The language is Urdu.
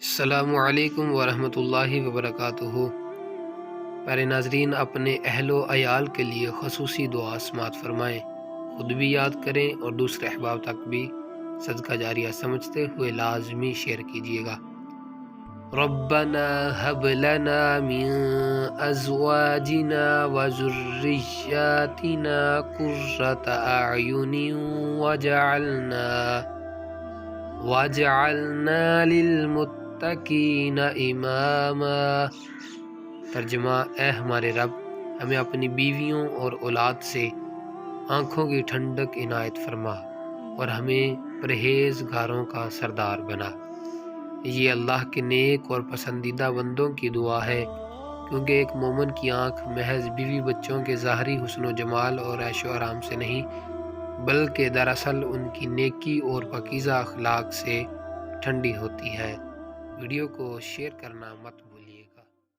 السلام علیکم ورحمۃ اللہ وبرکاتہ۔ پیارے ناظرین، اپنے اہل و عیال کے لیے خصوصی دعا سماعت فرمائیں، خود بھی یاد کریں اور دوسرے احباب تک بھی صدقہ جاریہ سمجھتے ہوئے لازمی شیئر کیجیے گا۔ ربنا هب لنا من ازواجنا وذرياتنا قرة اعین وجعلنا للمتقین اماما۔ ترجمہ: اے ہمارے رب، ہمیں اپنی بیویوں اور اولاد سے آنکھوں کی ٹھنڈک عنایت فرما اور ہمیں پرہیزگاروں کا سردار بنا۔ یہ اللہ کے نیک اور پسندیدہ بندوں کی دعا ہے، کیونکہ ایک مومن کی آنکھ محض بیوی بچوں کے ظاہری حسن و جمال اور عیش و آرام سے نہیں، بلکہ دراصل ان کی نیکی اور پاکیزہ اخلاق سے ٹھنڈی ہوتی ہے۔ ویڈیو کو شیئر کرنا مت بھولیے گا۔